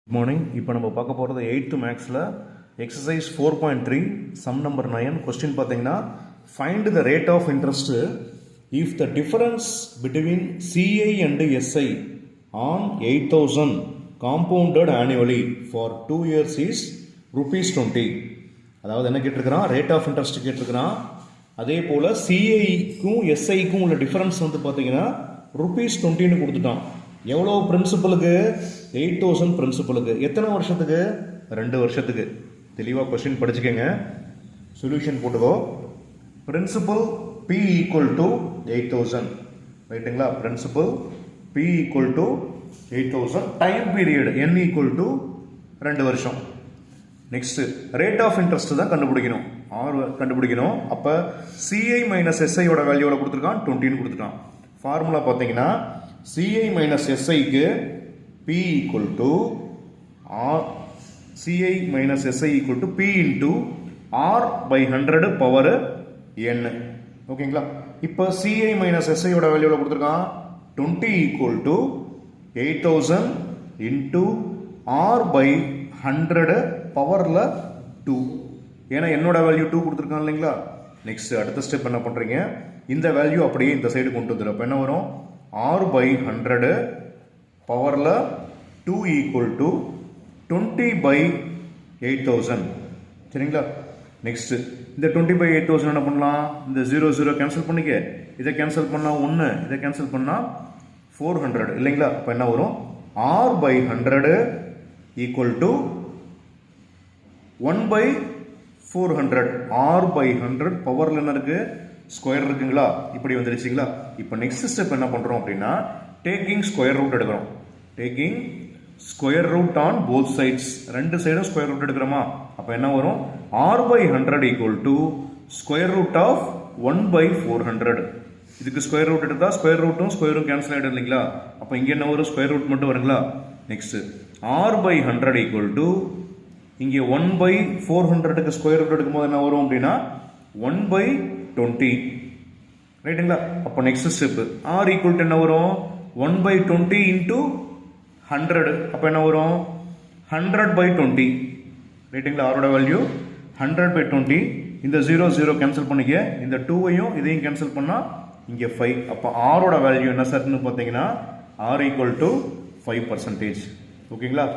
Good morning. இப்போ நம்ம பார்க்க போகிறது 8th மேக்ஸில் எக்ஸசைஸ் 4.3 சம் நம்பர் 9 கொஸ்டின் பார்த்தீங்கன்னா find the rate of interest if the difference between CI and SI on 8,000 compounded annually for 2 years is ₹20. அதாவது என்ன கேட்டிருக்கிறான், ரேட் ஆஃப் இன்ட்ரெஸ்ட் கேட்டிருக்கிறான். அதே போல் சிஐக்கும் எஸ்ஐக்கும் உள்ள டிஃபரன்ஸ் வந்து பார்த்தீங்கன்னா ₹20 கொடுத்துட்டான். எவ்வளோ பிரின்சிபலுக்கு? 8,000 பிரின்சிபலுக்கு. எத்தனை வருஷத்துக்கு? 2 வருஷத்துக்கு. தெளிவாக கொஸ்டின் படிச்சுக்கோங்க, சொல்யூஷன் போட்டுக்கோ. பிரின்சிபல் P ஈக்குவல் டு 8,000 ரைட்டுங்களா? Principal P equal to 8,000. Time period N equal to 2 வருஷம். நெக்ஸ்ட் ரேட் ஆஃப் இன்ட்ரெஸ்ட் தான் கண்டுபிடிக்கணும். கண்டுபிடிக்கணும். அப்போ சிஐ மைனஸ் எஸ்ஐயோட வேல்யூவில் கொடுத்துருக்கான், 20 கொடுத்துருக்கான். ஃபார்முலா பார்த்தீங்கன்னா CI minus SI க்கு P equal to R, CI minus SI equal to P into R by 100 power N. ஓகேங்களா? இப்போ CI minus SI ஓட வேல்யூவில் கொடுத்துருக்கான் 20 equal to 8,000 into R by 100 பவரில் 2. ஏன்னா என்னோட வேல்யூ 2 கொடுத்துருக்கான் இல்லைங்களா? நெக்ஸ்ட் அடுத்த ஸ்டெப் என்ன பண்ணுறீங்க, இந்த வேல்யூ அப்படியே இந்த சைடு கொண்டு வந்துடும். அப்போ என்ன வரும், R by 100 பவரில் 2 ஈக்குவல் டு 20 by 8,000. சரிங்களா? நெக்ஸ்ட் இந்த 20 by 8,000 என்ன பண்ணலாம், இந்த 0 கேன்சல் பண்ணிக்க, இதை கேன்சல் பண்ணால் 1, இதை கேன்சல் பண்ணால் 400 இல்லைங்களா? இப்போ என்ன வரும், R by 100 equal to 1 by 400. R by 100 பவரில் என்ன இருக்கு, ஸ்கொயர் இருக்குங்களா? இப்படி வந்துருச்சுங்களா? இப்போ நெக்ஸ்ட் ஸ்டெப் என்ன பண்ணுறோம் அப்படின்னா, டேக்கிங் ஸ்கொயர் ரூட் எடுக்கிறோம். Taking square root on both sides. ரெண்டு சைடும் ஸ்கொயர் ரூட் எடுக்கிறோமா? அப்போ என்ன வரும், R by 100 equal to square root of 1 by 400. இதுக்கு ஸ்கொயர் ரூட் எடுத்தால் ஸ்கொயர் ரூட்டும் ஸ்கொயரும் கேன்சல் ஆகிடும் இல்லைங்களா? அப்போ இங்கே என்ன வரும், ஸ்கொயர் ரூட் மட்டும் வருங்களா? Next R by 100 equal to இங்கே 1 by 400க்கு ஸ்கொயர் ரூட் எடுக்கும்போது என்ன வரும் அப்படின்னா 1 by 20 ரைட்டுங்களா? அப்போ next step R equal to என்ன வரும், 1 by 20 இன்டூ 100. அப்போ என்ன வரும், 100 by 20 ரைட்டுங்களா? ஆரோட வேல்யூ 100 by 20. இந்த 0 கேன்சல் பண்ணிக்க, இந்த 2வையும் இதையும் கேன்சல் பண்ணால் இங்கே 5. அப்போ ஆரோட வேல்யூ என்ன சார்னு பார்த்தீங்கன்னா R ஈக்குவல் டு 5%. ஓகேங்களா?